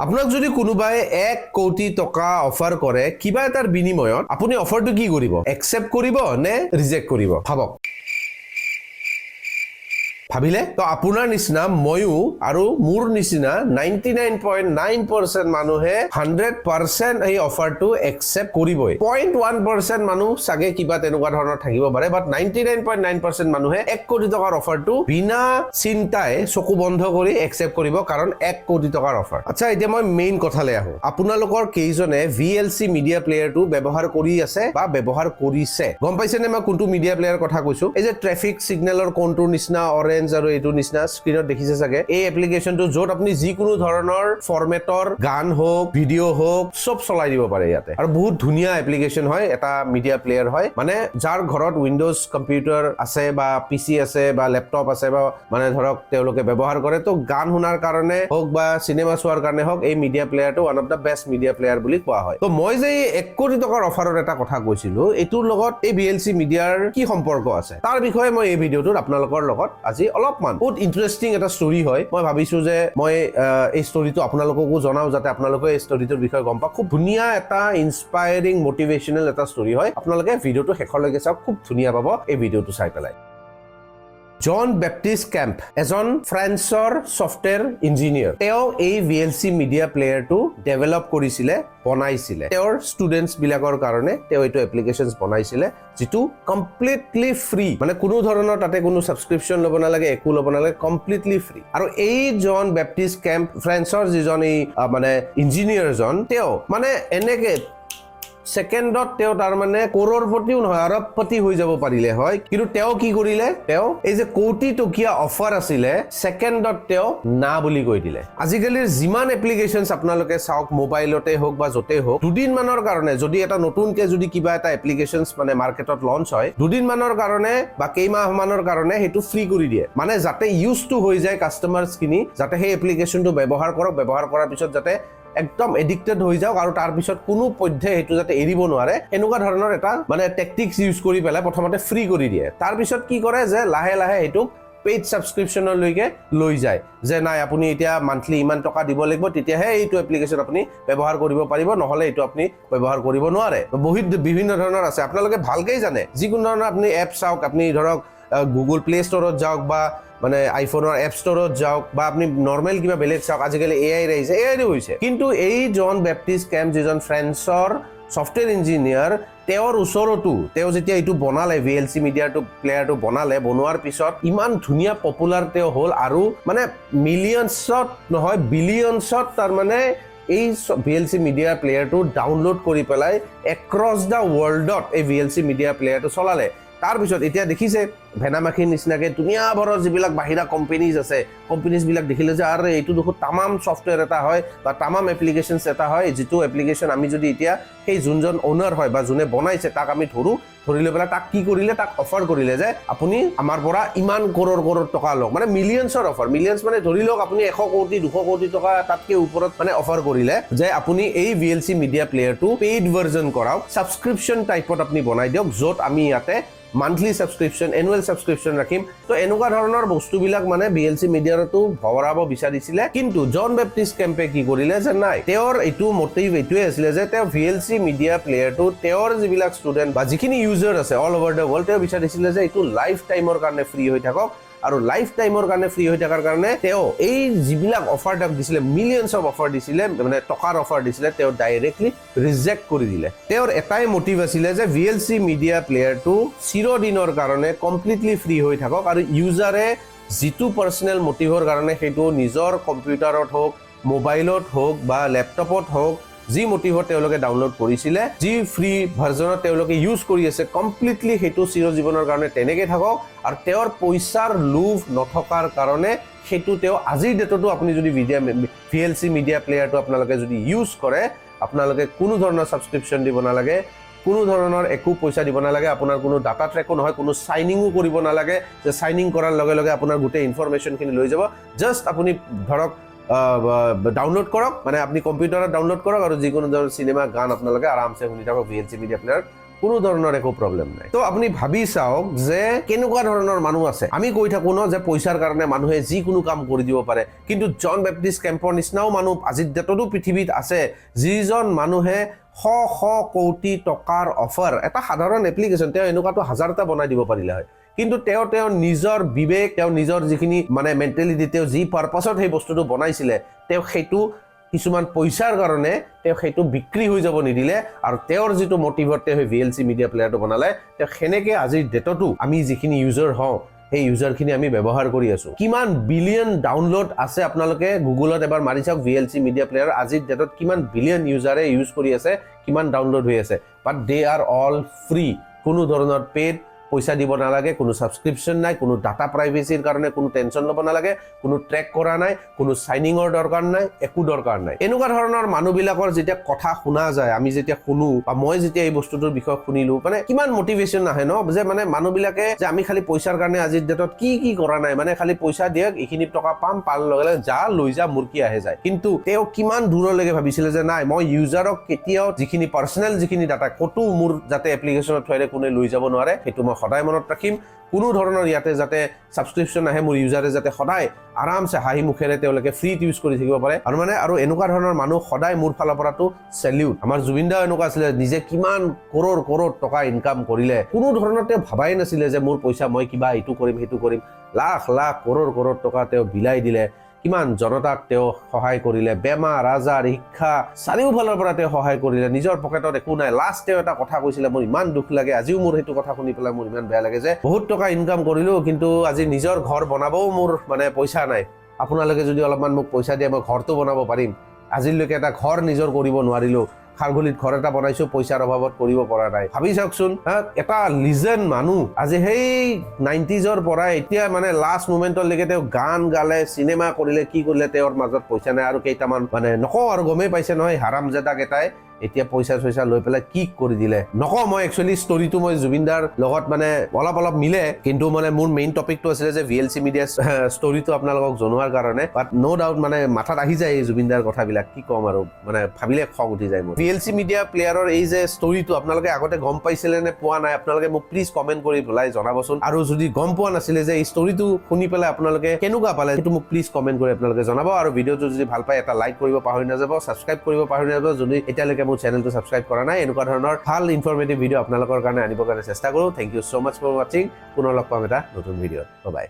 আপোনাক যদি কোনোবাই 1 কোটি টকা অফাৰ কৰে কিবা এটাৰ বিনিময়ত আপুনি অফাৰটো কি কৰিব একচেপ্ট কৰিব নে ৰিজেক্ট কৰিব ভাবক ভাবিলে তো আপোনাৰ নিচিনা ময়ো আৰু মোৰ নিচিনা 99.9% মানুহে 100% এই অফাৰটো একচেপ্ট কৰিবই 0.1% মানুহ সাগে কিবা তেনেকুৱা ধৰণৰ থাকিব পাৰে বাট 99.9% মানুহে 1 কোটি টকাৰ অফাৰটো বিনা চিন্তাই চকু বন্ধ কৰি একচেপ্ট কৰিব কাৰণ 1 কোটি টকাৰ অফাৰ আচ্ছা এতিয়া মই মেইন কথালে আহো আপোনালোকৰ কেইজনে VLC মিডিয়া প্লেয়াৰটো ব্যৱহাৰ কৰি আছে বা ব্যৱহাৰ কৰিছে গম পাইছে নে মই কোনটো মিডিয়া প্লেয়াৰ কথা কৈছো এই যে ট্ৰাফিক সিগনেলৰ কোনটোৰ নিচিনা অৰেঞ্জ আৰু এটো নিচিনা স্ক্ৰিনত দেখিছে সাগে এই এপ্লিকেশনটো যত আপুনি যিকোনো ধৰণৰ ফৰমেটৰ গান হোক ভিডিও হোক সব চলাই দিব পাৰে ইয়াতে আৰু বহুত ধুনিয়া এপ্লিকেশন হয় এটা মিডিয়া প্লেয়াৰ হয় মানে যাৰ ঘৰত উইন্ডোজ কম্পিউটাৰ আছে বা পিসি আছে বা ল্যাপটপ আছে বা মানে ধৰক তেওঁলোকে ব্যৱহাৰ কৰে তো গান শুনাৰ কাৰণে হোক বা সিনেমা চোৱাৰ কাৰণে হোক এই মিডিয়া প্লেয়াৰটো one of the best media player বুলি কোৱা হয় তো মই যে 1 কোটি টকাৰ অফাৰৰ এটা কথা কৈছিলো এটোৰ লগত এই VLC মিডিয়াৰ কি সম্পৰ্ক আছে তাৰ বিষয়ে মই এই ভিডিওটোত আপোনালোকৰ লগত আজি অলপমান বহুত ইন্টাৰেষ্টিং এটা ষ্টৰী হয় মই ভাবিছো যে মই এই ষ্টৰীটো আপোনালোককো জনাও যাতে আপোনালোকে এই ষ্টৰীটোৰ বিষয়ে গম পাওক খুব ধুনিয়া এটা ইনস্পায়াৰিং মোটিভেশনাল এটা ষ্টৰী হয় আপোনালোকে ভিডিওটো শেষলৈকে চাওক খুব ধুনিয়া পাব এই ভিডিওটো চাই পেলাই Jean-Baptiste Kempf এজন ফ্ৰান্সৰ সফটৱেৰ ইঞ্জিনিয়াৰ তেওঁ এই VLC মিডিয়া প্লেয়াৰটো ডেভেলপ কৰিছিলে বনাইছিলে তেওঁৰ ষ্টুডেন্টস বিলাকৰ কাৰণে তেওঁ এইটো এপ্লিকেশনস বনাইছিলে যেটো কমপ্লিটলি ফ্ৰী মানে কোনো ধৰণৰ তাতে কোনো সাবস্ক্ৰিপচন লব নালাগে একো লব নালাগে কমপ্লিটলি ফ্ৰী আৰু এই Jean-Baptiste Kempf ফ্ৰান্সৰ যিজন এই মানে ইঞ্জিনিয়াৰজন তেওঁ মানে এনেকে সেকেন্ডত তেও তাৰ মানে কৰোড়পতিও নহয় আৰবপতি হৈ যাব পাৰিলে হয় কিন্তু তেও কি কৰিলে তেও এই যে কোটি টকিয়া অফাৰ আছিলে সেকেন্ডত তেও না বুলি কৈ দিলে আজিকালিৰ জিমান এপ্লিকেশনস আপোনালোকে চাওক মোবাইলতে হোক বা জতে হোক দুদিন মানৰ কাৰণে যদি এটা নতুনকে যদি কিবা এটা এপ্লিকেশনস মানে মাৰ্কেটত লঞ্চ হয় দুদিন মানৰ কাৰণে বা কেইমাহ মানৰ কাৰণে হেতু ফ্ৰী কৰি দিয়ে মানে যাতে ইউজ টু হৈ যায় কাস্টমাৰস কিনি যাতে সেই এপ্লিকেশনটো ব্যৱহাৰ কৰক ব্যৱহাৰ কৰাৰ পিছত যাতে একদম এডিক্টেড হৈ যাওক আৰু তাৰ পিছত কোনো পদ্ধতি হেতু যাতে এৰিব নোৱাৰে এনেকুৱা ধৰণৰ এটা মানে টেকটিক্স ইউজ কৰি পেলাই প্ৰথমতে ফ্ৰী কৰি দিয়ে তাৰ পিছত কি কৰে যে লাহে লাহে হেতু পেইড সাবস্ক্ৰিপচনৰ লৈকে লৈ যায় যে নাই আপুনি এতিয়া মান্থলি ইমান টকা দিব লাগিব তেতিয়াহে এইটো এপ্লিকেশন আপুনি ব্যৱহাৰ কৰিব পাৰিব নহলে এইটো আপুনি ব্যৱহাৰ কৰিব নোৱাৰে বহুত বিভিন্ন ধৰণৰ আছে আপোনালোকে ভালকৈ জানে যিকোনো ধৰণৰ আপুনি এপ চাওক আপুনি ধৰক গুগল প্লে ষ্টৰত যাওক বা মানে আইফোনৰ এপ ষ্টৰত যাওক বা আপনি নৰমাল কিবা বেলেগ চাওক আজিকালি এআই ৰাইছে এআই হৈছে কিন্তু এই Jean-Baptiste Kempf যিজন ফ্ৰান্সৰ সফটৱেৰ ইঞ্জিনিয়াৰ তেওঁৰ ওচৰতো তেওঁ যেতিয়া এইটো বনালে VLC মিডিয়াটো প্লেয়াৰটো বনালে বনোৱাৰ পিছত ইমান ধুনিয়া পপুলাৰ তেওঁ হল আৰু মানে মিলিয়নছত নহয় বিলিয়নছত তাৰ মানে এই VLC মিডিয়া প্লেয়াৰটো ডাউনলোড কৰি পেলাই এক্ৰছ দা ওয়াৰ্ল্ডত এই VLC মিডিয়া প্লেয়াৰটো চলালে তাৰ পিছত এতিয়া দেখিছে ভেনামাখিৰ নিচিনাকে দুনিয়া ভৰৰ যিবিলাক বাহিৰা কোম্পানীজ আছে কোম্পানীজ বিলাক দেখিলে যে আৰে এইটো দেখো তামাম সফটৱেৰ এটা হয় বা তামাম এপ্লিকেশনস এটা হয় যেটো এপ্লিকেশন আমি যদি এতিয়া সেই যোনজন ওনাৰ হয় বা যোনে বনাইছে তাক আমি ধৰিলে পেলা তাক কি কৰিলে তাক অফাৰ কৰিলে যে আপুনি আমাৰ পৰা ইমান কৰৰ টকা লওক মানে মিলিয়নছৰ অফাৰ মিলিয়নছ মানে ধৰি লওক আপুনি 100 কোটি 200 কোটি টকা তাতকে ওপৰত মানে অফাৰ কৰিলে যে আপুনি এই VLC মিডিয়া প্লেয়াৰটো পেইড ভাৰ্জন কৰাওক সাবস্ক্ৰিপচন টাইপত আপুনি বনাই দিয়ক যত আমি ইয়াতে monthly subscription annual subscription ৰাখিম তো এনেকুৱা ধৰণৰ বস্তুবিলাক মানে VLC মিডিয়াৰটো ভৰাব বিচাৰিছিলে কিন্তু Jean-Baptiste Kempf কি কৰিলে যে নাই তেওঁৰ এটো মোটিভ এটোৱে আছিল যে তেওঁ VLC মিডিয়া প্লেয়াৰটো তেওঁৰ যিবিলাক ষ্টুডেন্ট বা যিখিনি ইউজাৰ আছে অল ওভাৰ দা ওয়াৰ্ল্ড তেওঁ বিচাৰিছিল যে এটো লাইফ টাইমৰ কাৰণে ফ্ৰী হৈ থাকক আৰু লাইফ টাইমৰ কাৰণে ফ্ৰী হৈ থাকাৰ কাৰণে তেওঁ এই যিবিলাক অফাৰ দিছিলে মিলিয়নছ অফ অফাৰ দিছিলে মানে টকাৰ অফাৰ দিছিলে তেওঁ ডাইৰেক্টলি ৰিজেক্ট কৰি দিলে তেওঁৰ এটাই মোটিভ আছিল যে VLC মিডিয়া প্লেয়াৰটো চিৰদিনৰ কাৰণে কমপ্লিটলি ফ্ৰী হৈ থাকক আৰু ইউজাৰে যিটো পাৰ্সোনেল মোটিভৰ কাৰণে হেতু নিজৰ কম্পিউটাৰত হোক মোবাইলত হোক বা ল্যাপটপত হোক যি মোটিভৰ তেওঁলোকে ডাউনলোড কৰিছিলে যি ফ্ৰী ভাৰ্জনত তেওঁলোকে ইউজ কৰি আছে কমপ্লিটলি হেতু চিৰজীৱনৰ কাৰণে তেনেকে থাকক আৰু তেওঁৰ পইচাৰ লোভ নথকাৰ কাৰণে হেতু তেওঁ আজিৰ ডেটতো আপুনি যদি VLC মিডিয়া প্লেয়াৰটো আপোনালোকে যদি ইউজ কৰে আপোনালোকে কোনো ধৰণৰ সাবস্ক্ৰিপচন দিব নালাগে কোনো ধৰণৰ একো পইচা দিব নালাগে আপোনাৰ কোনো ডাটা ট্ৰেকো নহয় কোনো সাইনিংও কৰিব নালাগে যে সাইনিং কৰাৰ লগে লগে আপোনাৰ গোটেই ইনফৰমেশন খিনি লৈ যাব জাস্ট আপুনি ধৰক ডাউনলোড কৰক মানে আপনি কম্পিউটাৰত ডাউনলোড কৰক আৰু যিকোনো ধৰণৰ সিনেমা গান আপোনালোকে আৰামসে শুনি থাকক VLC মিডিয়া প্লেয়াৰ কোনো ধৰণৰ একো প্ৰব্লেম নাই তো আপুনি ভাবি চাওক যে কেনেকুৱা ধৰণৰ মানুহ আছে আমি কৈ থাকো ন যে পইচাৰ কাৰণে মানুহে যিকোনো কাম কৰি দিব পাৰে কিন্তু জন বেপ্টিষ্ট কেম্পৰ নিচিনাও মানুহ আজিৰ ডেটতো পৃথিৱীত আছে যিজন মানুহে শ শ কোটি টকাৰ অফাৰ এটা সাধাৰণ এপ্লিকেশ্যন তেওঁ এনেকুৱাটো হাজাৰটা বনাই দিব পাৰিলে হয় কিন্তু তেওঁ নিজৰ বিবেক তেওঁ নিজৰ যিখিনি মানে মেণ্টেলিটি তেওঁ যি পাৰপাছত সেই বস্তুটো বনাইছিলে তেওঁ সেইটো কিছুমান পইচাৰ কাৰণে তেওঁ সেইটো বিক্ৰী হৈ যাব নিদিলে আৰু তেওঁৰ যিটো মটিভত তেওঁ VLC মিডিয়া প্লেয়াৰটো বনালে তেওঁ সেনেকে আজিৰ ডেটতো আমি যিখিনি ইউজাৰ হওঁ সেই ইউজাৰখিনি আমি ব্যৱহাৰ কৰি আছো কিমান বিলিয়ন ডাউনলোড আছে আপোনালোকে গুগলত এবাৰ মাৰি চাওক VLC মিডিয়া প্লেয়াৰ আজিৰ ডেটত কিমান বিলিয়ন ইউজাৰে ইউজ কৰি আছে কিমান ডাউনলোড হৈ আছে but they R all free কোনো ধৰণৰ পেড পইচা দিব নালাগে কোনো সাবস্ক্ৰিপশন নাই কোনো ডাটা প্ৰাইভেচিৰ কাৰণে কোনো টেনচন ল'ব নালাগে কোনো ট্ৰেক কৰা নাই কোনো সাইনিংৰ দৰকাৰ নাই একো দৰকাৰ নাই এনেকুৱা ধৰণৰ মানুহবিলাকৰ যেতিয়া কথা শুনা যায় আমি যেতিয়া শুনো বা মই যেতিয়া এই বস্তুটোৰ বিষয়ে শুনিলো মানে কিমান মোটিভেশন আহে ন যে মানে মানুহবিলাকে যে আমি খালি পইচাৰ কাৰণে আজিৰ ডেটত কি কৰা নাই মানে খালি পইচা দিয়ক এইখিনি টকা পাম পাল লগে যা লৈ যা মুৰকি আহে যায় কিন্তু তেওঁ কিমান দূৰলৈকে ভাবিছিলে যে নাই মই ইউজাৰক কেতিয়াও যিখিনি পাৰ্সোনেল যিখিনি ডাটা কতো মোৰ যাতে এপ্লিকেশ্যনত থৈৰে কোনে লৈ যাব নোৱাৰে সেইটো সদায় মনত ৰাখিম কোনো ধৰণৰ ইয়াতে যাতে সাবস্ক্ৰিপশন আহে মোৰ ইউজাৰে যাতে সদায় আৰামছে হাঁহি মুখেৰে তেওঁলোকে ফ্ৰীত ইউজ কৰি থাকিব পাৰে আৰু এনেকুৱা ধৰণৰ মানুহ সদায় মোৰ ফালৰ পৰাটো সেলিউট আমাৰ জুবিনদাও এনেকুৱা আছিল নিজে কিমান কৰোৰ টকা ইনকাম কৰিলে কোনো ধৰণৰ তেওঁ ভাবাই নাছিলে যে মোৰ পইচা মই কিবা এইটো কৰিম সেইটো কৰিম লাখ লাখ কৰোৰ টকা তেওঁ বিলাই দিলে কিমান জনতাক তেওঁ সহায় কৰিলে বেমাৰ আজাৰ শিক্ষা চাৰিওফালৰ পৰা তেওঁ সহায় কৰিলে নিজৰ পকেটত একো নাই লাষ্ট তেওঁ এটা কথা কৈছিলে মোৰ ইমান দুখ লাগে আজিও মোৰ সেইটো কথা শুনি পেলাই মোৰ ইমান বেয়া লাগে যে বহুত টকা ইনকাম কৰিলো কিন্তু আজি নিজৰ ঘৰ বনাবও মোৰ মানে পইচা নাই আপোনালোকে যদি অলপমান মোক পইচা দিয়ে মই ঘৰটো বনাব পাৰিম আজিলৈকে এটা ঘৰ নিজৰ কৰিব নোৱাৰিলো খাৰগুলিত ঘৰ এটা বনাইছো পইচাৰ অভাৱত কৰিব পৰা নাই ভাবি চাওকচোন এটা লিজেণ্ড মানুহ আজি সেই 90s পৰা এতিয়া মানে লাষ্ট মোমেন্টলৈকে তেওঁ গান গালে চিনেমা কৰিলে কি কৰিলে তেওঁৰ মাজত পইচা নাই আৰু কেইটামান মানে নকওঁ আৰু গমেই পাইছে নহয় হাৰামজাদা কেইটাই এতিয়া পইচা লৈ পেলাই কি কৰি দিলে নকওঁ মই একচুৱেলি ষ্টৰিটো মই জুবিনদাৰ লগত মানে অলপ মিলে কিন্তু মানে মোৰ মেইন টপিকটো আছিলে যে VLC মিডিয়া ষ্টৰিটো আপোনালোকক জনোৱাৰ কাৰণে বাট নো ডাউট মানে মাথাত আহি যায় জুবিনদাৰ কথাবিলাক কি কম আৰু মানে ভাবিলে খং উঠি যায় মোৰ VLC মিডিয়া প্লেয়াৰৰ এই যে ষ্টৰিটো আপোনালোকে আগতে গম পাইছিলে নে পোৱা নাই আপোনালোকে মোক প্লিজ কমেন্ট কৰি পেলাই জনাবচোন আৰু যদি গম পোৱা নাছিলে যে এই ষ্টৰিটো শুনি পেলাই আপোনালোকে কেনেকুৱা পালে সেইটো মোক প্লিজ কমেন্ট কৰি আপোনালোকে জনাব আৰু ভিডিঅ'টো যদি ভাল পায় এটা লাইক কৰিব পাহৰি নাযাব সাবস্ক্ৰাইব কৰিব পাহৰি নাযাব যদি এতিয়ালৈকে মোৰ চেনেলটো সাবস্ক্ৰাইব কৰা নাই এনেকুৱা ধৰণৰ ভাল ইনফৰমেটিভ ভিডিঅ' আপোনালোকৰ কাৰণে আনিবৰ কাৰণে চেষ্টা কৰো thank you so much for watching পুনৰ লগ পাম এটা নতুন ভিডিঅ'ত বাই